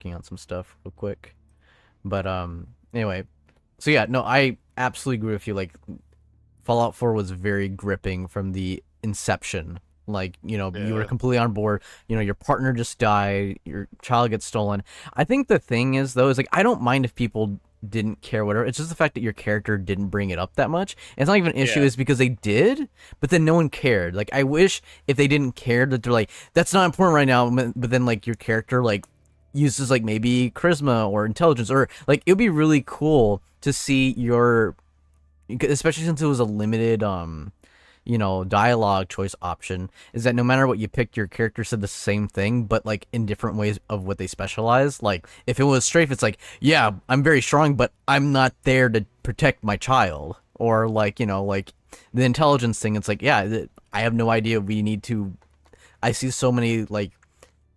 working on some stuff real quick. But anyway, so yeah, no, I absolutely agree with you. Like Fallout 4 was very gripping from the inception. Like, you were Yeah. completely on board. Your partner just died, your child gets stolen. I think the thing is, though, is like, I don't mind if people didn't care, whatever. It's just the fact that your character didn't bring it up that much. And it's not even an issue, Yeah. is because they did, but then no one cared. Like, I wish if they didn't care that they're like, that's not important right now, but then, like, your character, like, uses, like, maybe charisma or intelligence, or, like, it would be really cool to see your, especially since it was a limited dialogue choice option, is that no matter what you picked, your character said the same thing, but like in different ways of what they specialize. Like if it was strafe, it's like, yeah, I'm very strong, but I'm not there to protect my child. Or like, like the intelligence thing, it's like, yeah, I have no idea. We need to. I see so many like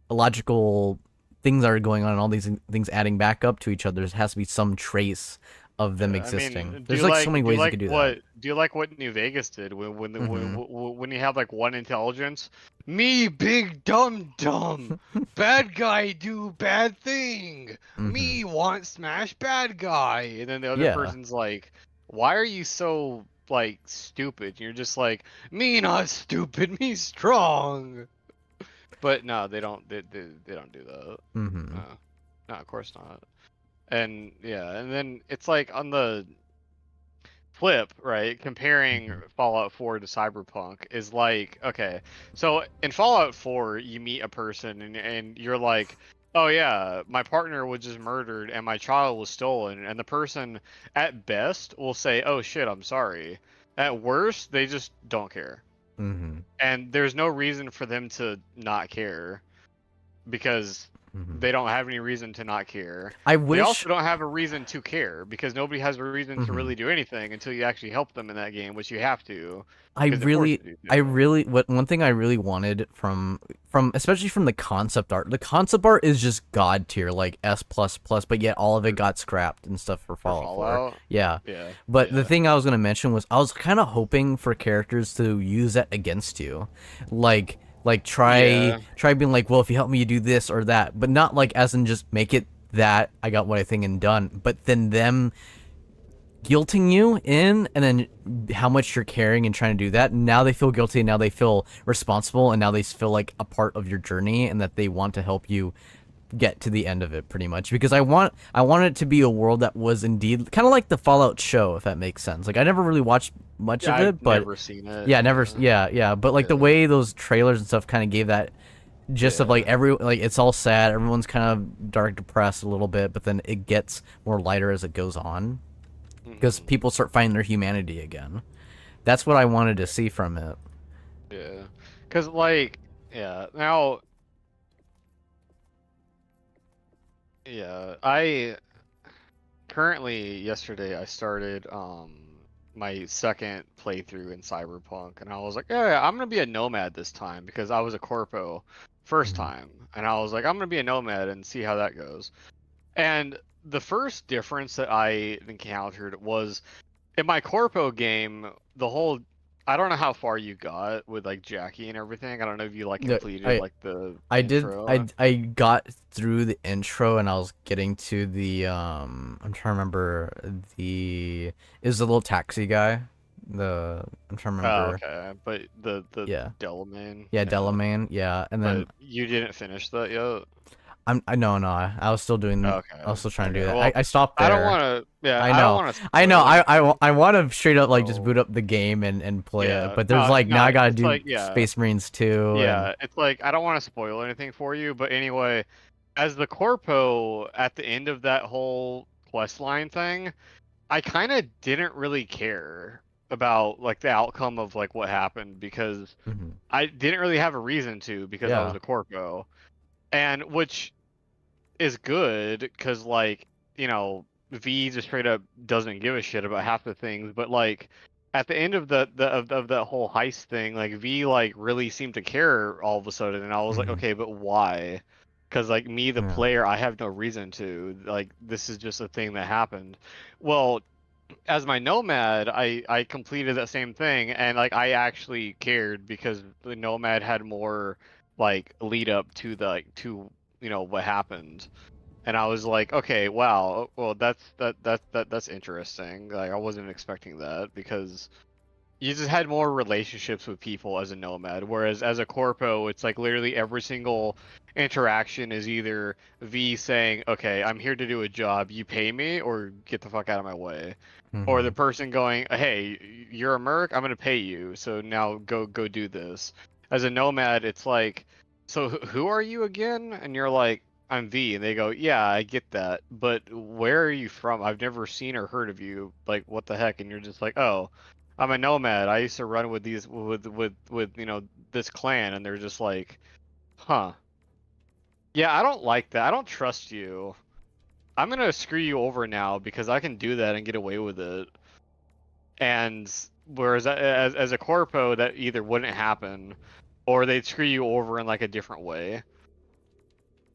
logical things that are going on, and all these things adding back up to each other. There has to be some trace of them Yeah, I existing. mean, There's like so many do you ways you like could do that. what New Vegas did Mm-hmm. when you have like one intelligence? Me, big dumb dumb, bad guy do bad thing. Mm-hmm. Me want smash bad guy, and then the other Yeah. person's like, "Why are you so like stupid?" And you're just like, "Me not stupid, me strong." But no, they don't do that. Mm-hmm. No, no, of course not. And yeah, and then it's like on the flip, right? Comparing Mm-hmm. Fallout 4 to Cyberpunk is like, okay, so in Fallout 4, you meet a person and you're like, oh yeah, my partner was just murdered and my child was stolen. And the person at best will say, oh shit, I'm sorry. At worst, they just don't care. Mm-hmm. And there's no reason for them to not care because Mm-hmm. they don't have any reason to not care. I They wish. also don't have a reason to care because nobody has a reason to Mm-hmm. really do anything until you actually help them in that game, which you have to I because it forces really, you I to. really, what one thing I really wanted from especially from the concept art. The concept art is just god tier, like S plus plus, but yet all of it For, got scrapped and stuff for for Fallout 4. Fallout, Yeah, yeah, but the yeah. thing I was gonna mention was I was kind of hoping for characters to use that against you, like try Yeah. try being like, well, if you help me, you do this or that, but not like as in just make it that I got what I think and done, but then them guilting you in, and then how much you're caring and trying to do that. Now they feel guilty, and now they feel responsible, and now they feel like a part of your journey, and that they want to help you get to the end of it, pretty much. Because I want it to be a world that was indeed kind of like the Fallout show, if that makes sense. Like I never really watched much Yeah, of I've it, but never seen it. yeah, never, Yeah. yeah. But like the Yeah. way those trailers and stuff kind of gave that gist of like Yeah. it's all sad, everyone's kind of dark, depressed a little bit, but then it gets more lighter as it goes on because Hmm. people start finding their humanity again. That's what I wanted to see from it. Yeah. Cause like, yeah. Now, yeah. I currently yesterday I started my second playthrough in Cyberpunk, and I was like, yeah, I'm gonna be a nomad this time because I was a corpo first Mhm. time, and I was like, I'm gonna be a nomad and see how that goes. And the first difference that I encountered was in my corpo game, the whole I don't know how far you got with like Jackie and everything. I don't know if you like The- completed I like the I did intro. I got through the intro, and I was getting to the I'm trying to remember the is the little taxi guy. I'm trying to Oh, remember. okay. But the Yeah. Delamain, Yeah, yeah. Delamain. Yeah. And then But you didn't finish that yet? I no, no. I was still doing I Okay. was still trying to do Okay. that. I, Well, I stopped I don't there. want to. Yeah, I I don't know. want to I know. spoil anything. I want to straight up like just boot So up the game and play it. yeah. But there's No, like now I no. got to It's do like yeah, Space Marines too, and yeah. It's like I don't want to spoil anything for you. But anyway, as the corpo at the end of that whole quest line thing, I kind of didn't really care about like the outcome of like what happened because mhm. I didn't really have a reason to because I was Yeah. a corpo, and which is good because like V just straight up doesn't give a shit about half the things, but like at the end of of that whole heist thing, like V like really seemed to care all of a sudden, and I was like, Hmm. okay, but why? Because like me, the Yeah. player, I have no reason to. Like this is just a thing that happened. Well, as my nomad, I completed that same thing, and like I actually cared because the nomad had more like lead up to the like to what happened. And I was like, okay, wow, well that's interesting. Like I wasn't expecting that because you just had more relationships with people as a nomad, whereas as a corpo, it's like literally every single interaction is either V saying, "Okay, I'm here to do a job, you pay me, or get the fuck out of my way," or the Mm-hmm. person going, "Hey, you're a merc, I'm gonna pay you, so now go do this." As a nomad, it's like, "So who are you again?" And you're like, "I'm V," and they go, "Yeah, I get that, but where are you from? I've never seen or heard of you. Like, what the heck?" And you're just like, "Oh, I'm a nomad. I used to run with these with this clan," and they're just like, "Huh? Yeah, I don't like that. I don't trust you. I'm gonna screw you over now because I can do that and get away with it." And whereas as a corpo, that either wouldn't happen, or they'd screw you over in like a different way.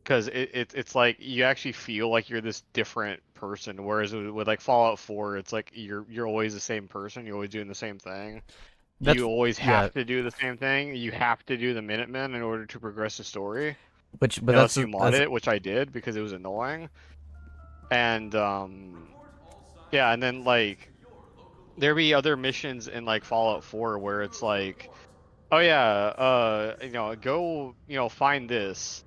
Because it's like you actually feel like you're this different person, whereas with like Fallout 4, it's like you're always the same person. You're always doing the same thing. You That's always yeah. have to do the same thing. You have to do the Minutemen in order to progress the story, Which, but unless you mod it, which I did because it was annoying. And yeah, and then like there be other missions in like Fallout 4 where it's like, oh yeah, go, find this,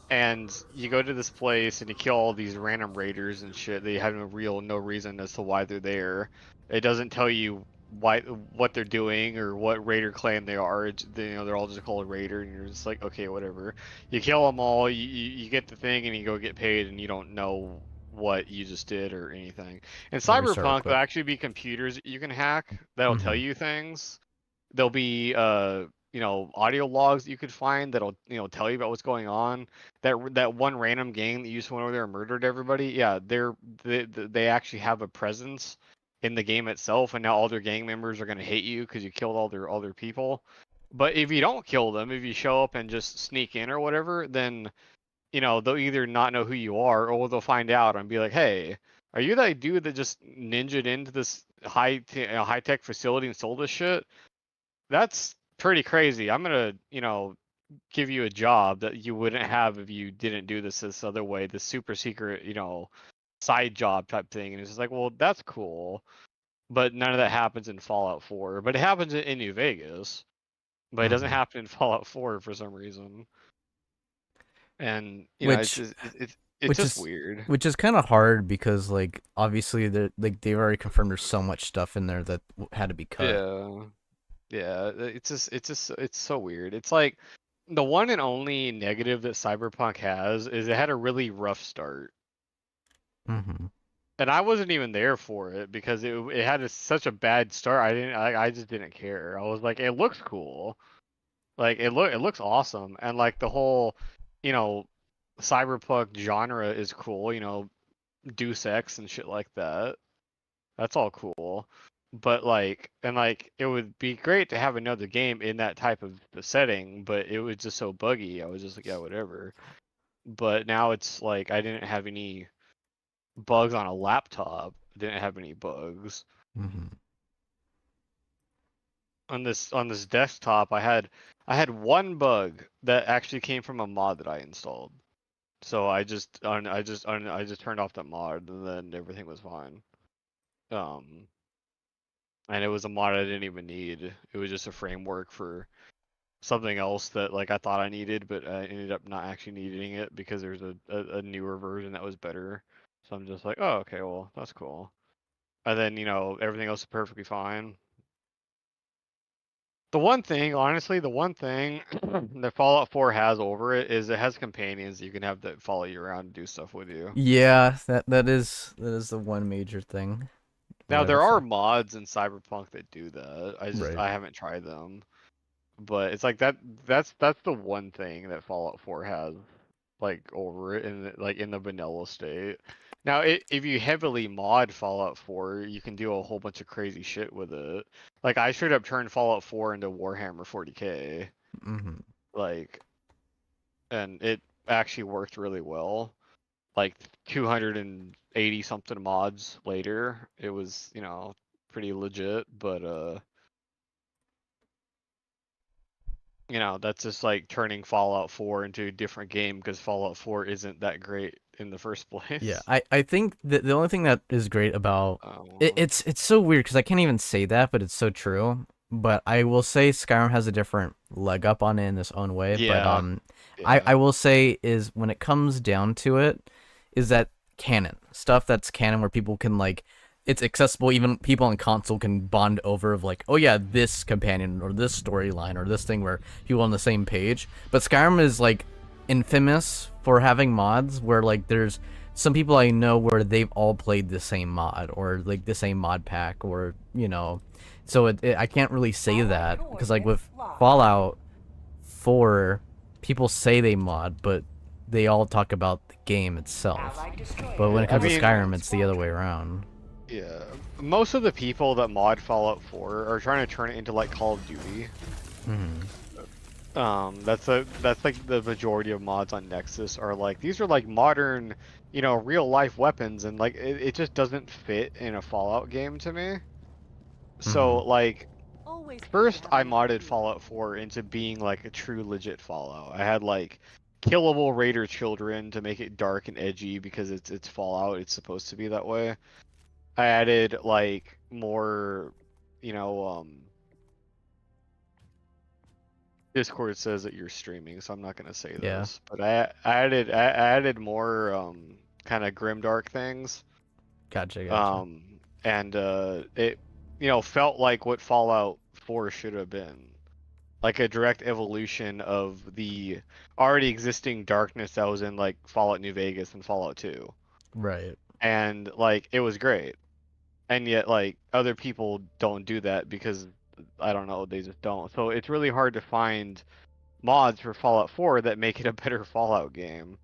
and you go to this place and you kill all these random raiders and shit. They have no reason as to why they're there. It doesn't tell you what they're doing or what raider clan they are. They're all just called raider, and you're just like, okay, whatever. You kill them all, you get the thing, and you go get paid, and you don't know what you just did or anything. In let me start real Cyberpunk, quick. there'll actually be computers that you can hack that'll tell Mm-hmm. you things. There'll be audio logs that you could find that'll tell you about what's going on. That one random gang that you just went over there and murdered everybody, yeah, they actually have a presence in the game itself, and now all their gang members are going to hate you because you killed all their people. But if you don't kill them, if you show up and just sneak in or whatever, then they'll either not know who you are, or they'll find out and be like, hey, are you that dude that just ninjaed into this high tech facility and sold this shit? That's pretty crazy. I'm gonna, give you a job that you wouldn't have if you didn't do this other way, this super secret, side job type thing. And it's just like, well, that's cool, but none of that happens in Fallout 4. But it happens in New Vegas, but it doesn't Mm-hmm. happen in Fallout 4 for some reason. And it's Which just it's which just is weird. which is kind of hard because like obviously they've already confirmed there's so much stuff in there that had to be cut. Yeah, yeah. It's so weird. It's like the one and only negative that Cyberpunk has is it had a really rough start. Mm-hmm. And I wasn't even there for it because it had such a bad start. I just didn't care. I was like, it looks cool, like it looks awesome, and like the whole, you know, cyberpunk genre is cool. Deus Ex and shit like that. That's all cool, but like it would be great to have another game in that type of setting, but it was just so buggy. I was just like, yeah, whatever. But now it's like I didn't have any bugs on a laptop. I didn't have any bugs Mm-hmm. on this desktop. I had one bug that actually came from a mod that I installed. So I just turned off that mod, and then everything was fine. Um, and it was a mod I didn't even need. It was just a framework for something else that like I thought I needed, but I ended up not actually needing it because there's a newer version that was better. So I'm just like, oh, okay, well, that's cool. And then everything else is perfectly fine. The one thing, honestly, the one thing that Fallout 4 has over it is it has companions you can have that follow you around and do stuff with you. Yeah, that is the one major thing that Now I will there say. are mods in Cyberpunk that do that. Right. I haven't tried them, but it's like that's the one thing that Fallout 4 has like over it in the vanilla state. Now, if you heavily mod Fallout 4, you can do a whole bunch of crazy shit with it. Like I straight up turned Fallout 4 into Warhammer 40K. Mm-hmm. Like, and it actually worked really well. Like 280 something mods later, it was, pretty legit, but that's just like turning Fallout 4 into a different game because Fallout 4 isn't that great in the first place. Yeah, I think that the only thing that is great about it, Um, it's so weird because I can't even say that, but it's so true. But I will say Skyrim has a different leg up on it in its own way. But yeah, I yeah. will say is when it comes down to it, is that canon stuff that's canon where people can like it's accessible. Even people on console can bond over of like, oh yeah, this companion or this storyline or this thing where people on the same page. But Skyrim is like infamous for having mods where like there's some people I know where they've all played the same mod or like the same mod pack or so I can't really say that because like with Fallout 4 people say they mod but they all talk about the game itself, but when Yeah, it I comes to mean, Skyrim it's the other way around. yeah. Most of the people that mod Fallout 4 are trying to turn it into like Call of Duty. Hmm. That's like the majority of mods on Nexus are like these are like modern, real life weapons, and like it just doesn't fit in a Fallout game to me. So Hmm. like Always good to first have I an modded idea. Fallout 4 into being like a true legit Fallout. I had like killable raider children to make it dark and edgy because it's Fallout. It's supposed to be that way. I added like more, you know, Discord says that you're streaming, so I'm not gonna say Yeah, this, but I added more kind of grimdark things, gotcha. and it felt like what Fallout 4 should have been, like a direct evolution of the already existing darkness that was in like Fallout New Vegas and Fallout 2, Right. and like it was great, and yet like other people don't do that because I don't know, they just don't. So it's really hard to find mods for Fallout 4 that make it a better Fallout game.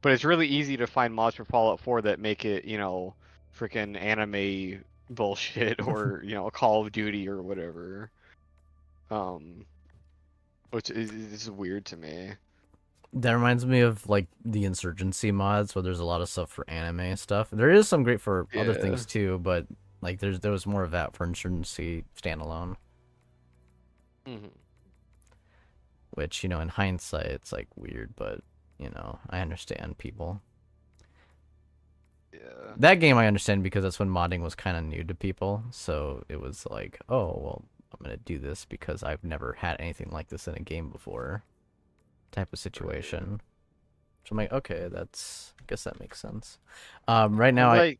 But it's really easy to find mods for Fallout 4 that make it, freaking anime bullshit or, Call of Duty or whatever. Um, which is weird to me. That reminds me of like the Insurgency mods where there's a lot of stuff for anime stuff. There is some great for other Yeah. things too, but like there was more of that for Insurgency standalone, Hmm. which in hindsight it's like weird, but I understand people. Yeah. That game I understand because that's when modding was kind of new to people, so it was like, oh well, I'm gonna do this because I've never had anything like this in a game before, type of Right. situation. So I'm like, okay, I guess that makes sense. Right now And I like,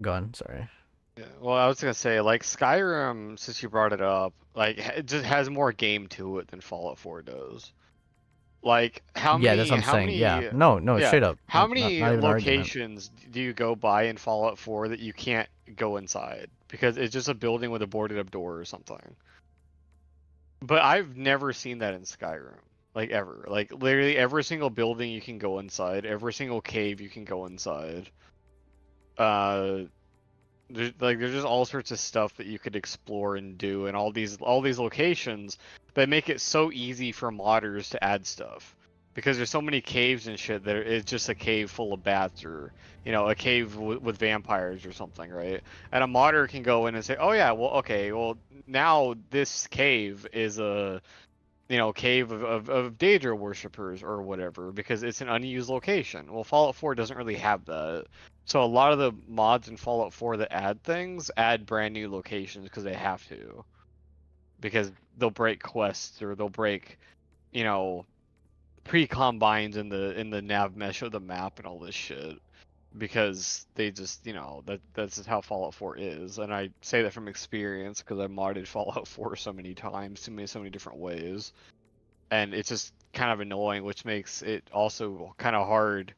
go on, sorry. yeah, well, I was gonna say, like, Skyrim, since you brought it up, like, it just has more game to it than Fallout 4 does. Like, how Yeah, that's many, what I'm how saying. Yeah, many, no, yeah, straight up, how not many even an argument. locations do you go by in Fallout 4 that you can't go inside because it's just a building with a boarded up door or something? But I've never seen that in Skyrim, like ever. Like literally every single building you can go inside, every single cave you can go inside. Uh, there's just all sorts of stuff that you could explore and do, and all these locations that make it so easy for modders to add stuff. Because there's so many caves and shit that it's just a cave full of bats or a cave with vampires or something, right? And a modder can go in and say, oh yeah, well okay, well now this cave is a cave of Daedra worshippers or whatever because it's an unused location. Well, Fallout 4 doesn't really have that. So a lot of the mods in Fallout 4 that add things add brand new locations because they have to. Because they'll break quests or they'll break, you know, pre-combines in the nav mesh of the map and all this shit. Because they just, that's just how Fallout 4 is. And I say that from experience because I modded Fallout 4 so many times, so many different ways, and it's just kind of annoying, which makes it also kind of hard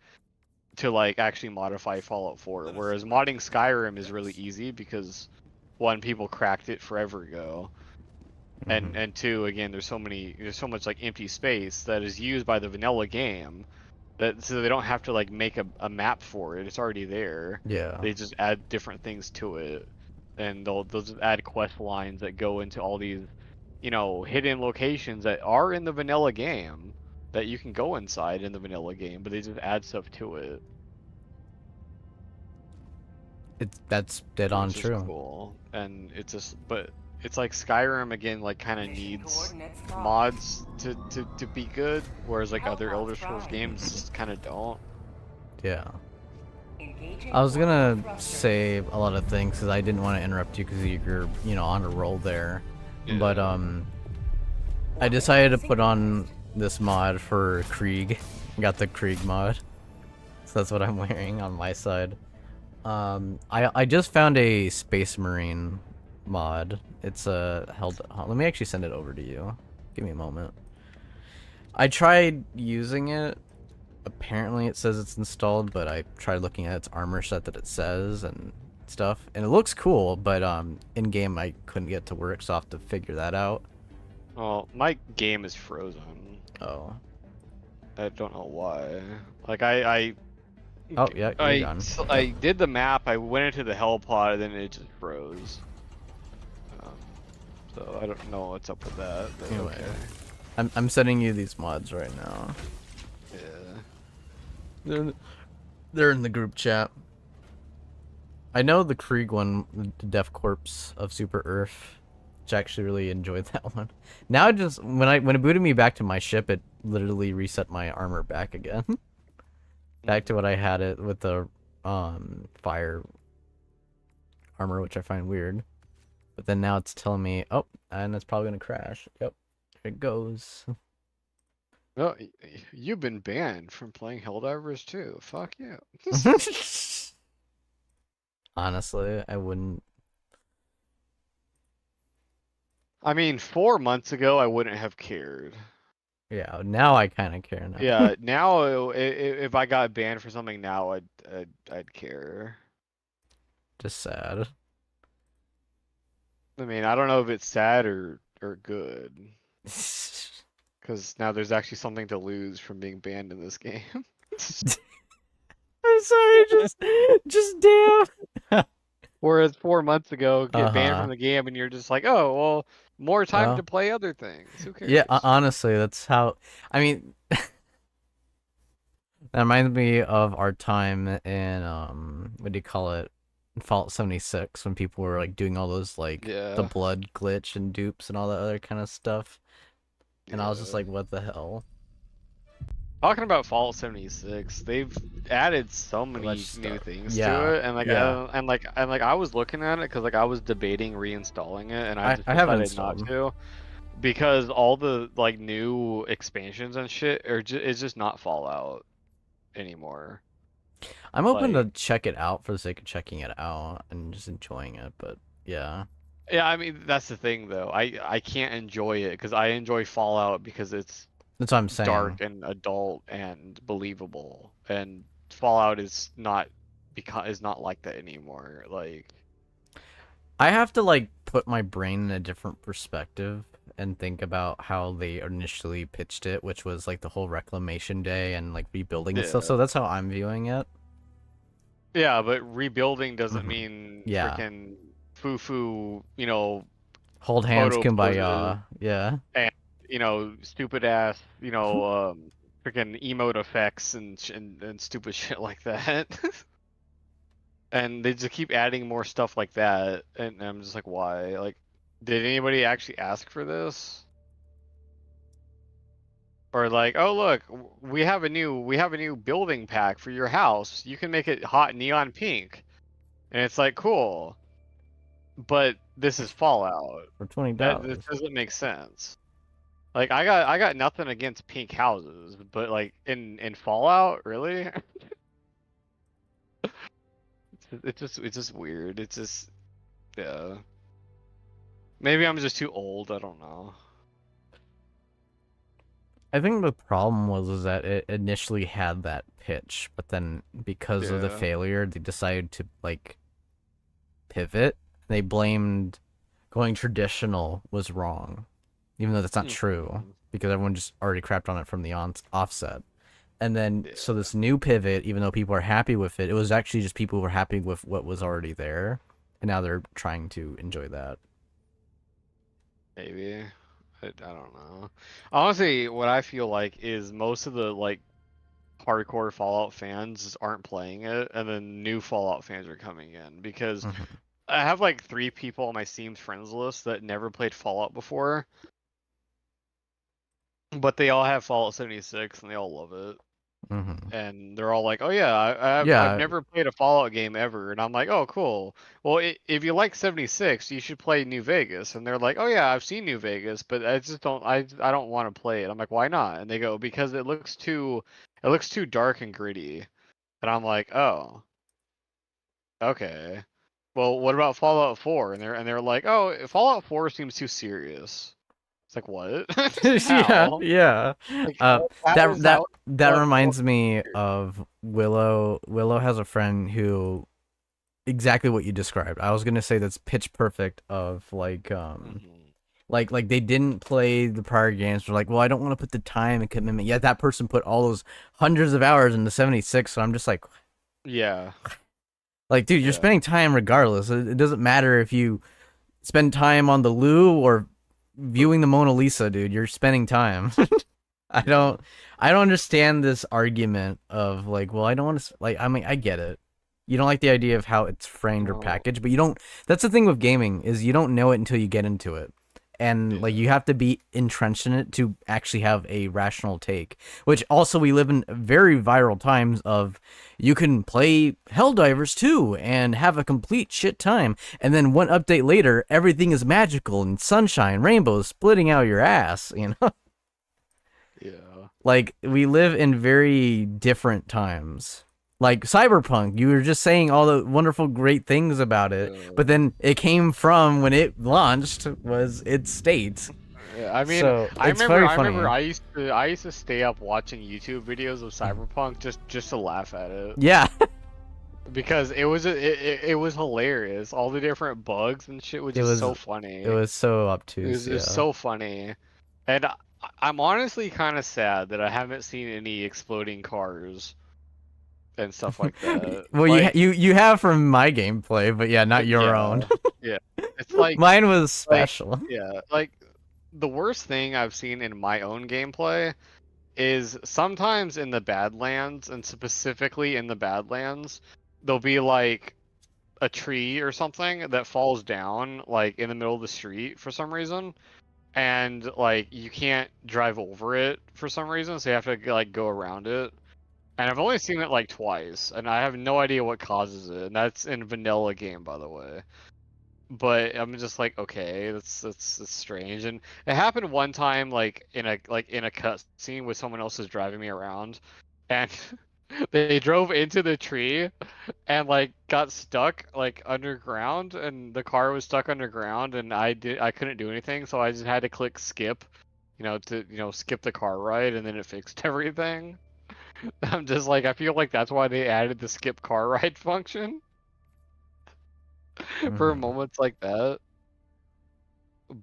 to like actually modify Fallout 4. Whereas modding Skyrim is really easy because one, people cracked it forever ago, and Hmm. two, again, there's so much like empty space that is used by the vanilla game that so they don't have to like make a map for it. It's already there. Yeah. They just add different things to it, and they'll just add quest lines that go into all these hidden locations that are in the vanilla game that you can go inside in the vanilla game, but they just add stuff to it, That's dead on which is true. cool. And it's just, but it's like Skyrim again, like kind of Mission needs coordinates locked. mods to be good, whereas like other Elder Hellpath Scrolls prime. games just kind of don't. Yeah. I was gonna say a lot of things because I didn't want to interrupt you because you're, on a roll there. But Yeah. I decided to put on this mod for Krieg. Got the Krieg mod. So that's what I'm wearing on my side. I just found a Space Marine mod. It's held. Let me actually send it over to you. Give me a moment. I tried using it. Apparently it says it's installed, but I tried looking at its armor set that it says and stuff, and it looks cool, but in game I couldn't get to work, so I have to figure that out. Well, my game is frozen. Oh. I don't know why. Like Oh yeah, you're done. I did the map. I went into the hell pod, and then it just froze. Um, so I don't know what's up with that. But Anyway, okay. I'm sending you these mods right now. Yeah. They're in the group chat. I know the Krieg one, the Death Corpse of Super Earth, which I actually really enjoyed that one. Now it just when it booted me back to my ship, it literally reset my armor back again. Back to what I had it with the fire armor, which I find weird. But then now it's telling me, oh, and it's probably gonna crash. Yep, there it goes. Well, you've been banned from playing Helldivers too. Fuck you. Honestly, I wouldn't. I mean, 4 months ago, I wouldn't have cared. Yeah, now I kind of care now. Yeah, now if I got banned for something now, I'd care. Just sad. I mean, I don't know if it's sad or good, because now there's actually something to lose from being banned in this game. I'm sorry, just damn. Whereas 4 months ago, get banned from Uh-huh. the game, and you're just like, oh, well, more time to Well, play other things. Who yeah, cares? honestly, that's how. I mean, that reminds me of our time in what do you call it? Fallout 76 when people were like doing all those like the Yeah, blood glitch and dupes and all that other kind of stuff. And I was just yeah. like, what the hell? Talking about Fallout 76, they've added so So much many new stuff. things to Yeah, it, and yeah. I was looking at it because like I was debating reinstalling it, and I just I have it decided not installed. to because all the like new expansions and shit are it's just not Fallout anymore. I'm open to Like, check it out for the sake of checking it out and just enjoying it, but yeah. yeah, I mean that's the thing though. I can't enjoy it because I enjoy Fallout because it's That's what I'm saying. dark and adult and believable, and Fallout is not is not like that anymore. Like, I have to like put my brain in a different perspective and think about how they initially pitched it, which was like the whole reclamation day and like rebuilding and stuff. yeah, So that's how I'm viewing it. yeah, but rebuilding doesn't Hmm. mean Yeah. freaking foo-foo, Hold hands, photo poses kumbaya. Yeah. and stupid ass, freaking emote effects and stupid shit like that. And they just keep adding more stuff like that, and I'm just like, why? Like, did anybody actually ask for this? Or like, oh look, we have a new building pack for your house. You can make it hot neon pink. And it's like, cool, but this is Fallout. For $20. This doesn't make sense. Like, I got nothing against pink houses, but like in Fallout, really? It's just weird. It's just, yeah. Maybe I'm just too old. I don't know. I think the problem was that it initially had that pitch, but then because of the Yeah. failure, they decided to like pivot. They blamed going traditional was wrong, even though that's not true Mhm. because everyone just already crapped on it from the offset. And then so Yeah. this new pivot, even though people are happy with it, it was actually just people who were happy with what was already there, and now they're trying to enjoy that. Maybe. I don't know. Honestly, what I feel like is most of the like hardcore Fallout fans aren't playing it, and then new Fallout fans are coming in because Hmm. I have like 3 people on my Steam friends list that never played Fallout before, but they all have Fallout 76 and they all love it. Hmm. And they're all like, "Oh yeah, I've Yeah. never played a Fallout game ever," and I'm like, "Oh cool. Well, if you like 76, you should play New Vegas." And they're like, "Oh yeah, I've seen New Vegas, but I just don't I don't want to play it." I'm like, "Why not?" And they go, "Because it looks too dark and gritty." And I'm like, "Oh, okay. Well, what about Fallout 4?" And they're like, "Oh, Fallout 4 seems too serious." It's like, "What? Yeah, How? yeah. Like Uh, how that is that how that Fallout 4 reminds me weird?" of Willow. Willow has a friend who exactly what you described. I was gonna say that's pitch perfect of Mhm. like they didn't play the prior games. They're like, well, I don't want to put the time and commitment. Yet that person put all those hundreds of hours into 76. So I'm just Yeah. like, dude, you're Yeah. spending time regardless. It doesn't matter if you spend time on the loo or viewing the Mona Lisa, dude. You're spending time. I Yeah. don't I don't understand this argument of like, well, I don't want to like I mean, I get it. You don't like the idea of how it's framed or Well, packaged, but you don't that's the thing with gaming is you don't know it until you get into it. And like yeah. you have to be entrenched in it to actually have a rational take. Which also we live in very viral times of you can play Helldivers too and have a complete shit time. And then one update later, everything is magical and sunshine, rainbows splitting out your ass, you know? Yeah. Like we live in very different times. Like Cyberpunk, you were just saying all the wonderful great things about it, but Yeah. then it came from when it launched was its state. Yeah, I mean, So it's very I remember funny. I used to stay up watching YouTube videos of Cyberpunk just to laugh at it Yeah, because it was hilarious. All the different bugs and shit was it just was so it funny. was so It was obtuse. just Yeah. so funny. And I'm honestly kind of sad that I haven't seen any exploding cars and stuff like that. Well, Like, you have from my gameplay, but yeah, not your own. yeah. Yeah. It's like Mine was like special. yeah, like the worst thing I've seen in my own gameplay is sometimes in the Badlands, and specifically in the Badlands, there'll be like a tree or something that falls down like in the middle of the street for some reason, and like you can't drive over it for some reason, so you have to like go around it. And I've only seen it like twice, and I have no idea what causes it, and that's in vanilla game, by the way. But I'm just like, okay, that's strange. And it happened one time, like in a cutscene with someone else is driving me around, and they drove into the tree and like got stuck like underground, and the car was stuck underground, and I couldn't do anything, so I just had to click skip, to skip the car ride, and then it fixed everything. I'm just like, I feel like that's why they added the skip car ride function for Mhm. moments like that.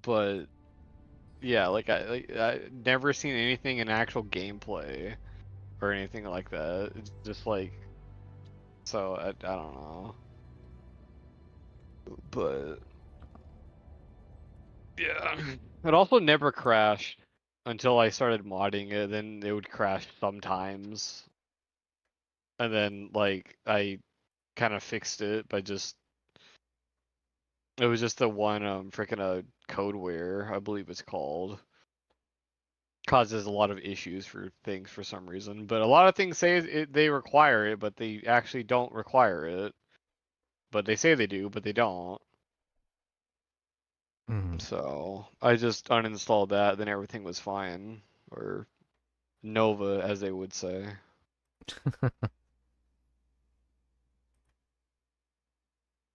But yeah, I never seen anything in actual gameplay or anything like that. It's just like, so I don't know. But yeah, it also never crashed until I started modding it. Then it would crash sometimes, and then like I kind of fixed it by just it was just the one freaking codeware, I believe it's called, causes a lot of issues for things for some reason. But a lot of things say they require it, but they actually don't require it. But they say they do, but they don't. Mhm. So I just uninstalled that, then everything was fine. Or Nova, as they would say.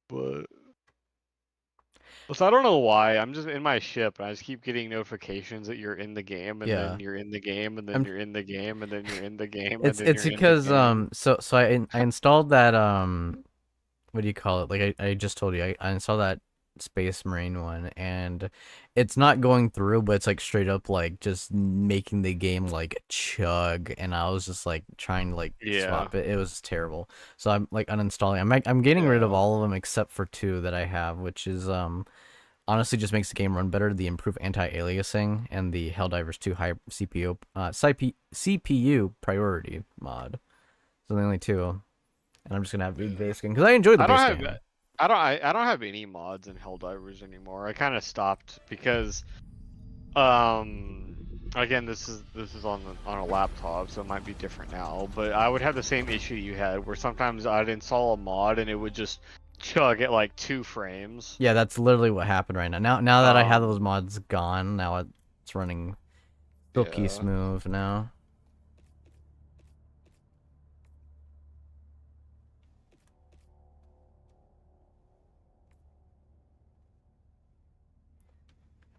But so I don't know why. I'm just in my ship and I just keep getting notifications that you're in the game, and Yeah. then you're in the game, and then I'm you're in the game, and then you're in the game, and it's then it's you're in the because game. so I installed that what do you call it? Like I just told you, I installed that Space Marine one, and it's not going through, but it's like straight up like just making the game like chug, and I was just like trying to like Yeah. swap it. It was terrible. So I'm like uninstalling. I'm getting rid of Yeah. all of them except for two that I have, which is honestly just makes the game run better. The improved anti-aliasing and the Helldivers 2 high CPU priority mod. So the only two, and I'm just gonna have the Yeah. base game because I enjoy the I don't base have game. I don't have any mods in Helldivers anymore. I kind of stopped because um Again, this is on a laptop, so it might be different now. But I would have the same issue you had, where sometimes I'd install a mod and it would just chug at like 2 frames. Yeah, that's literally what happened right now. Now that I have Um, those mods gone, now it's running silky yeah. smooth now.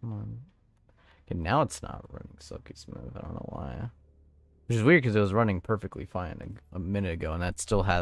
Come on. Okay, now it's not running silky smooth. I don't know why. Which is weird because it was running perfectly fine a minute ago, and that still has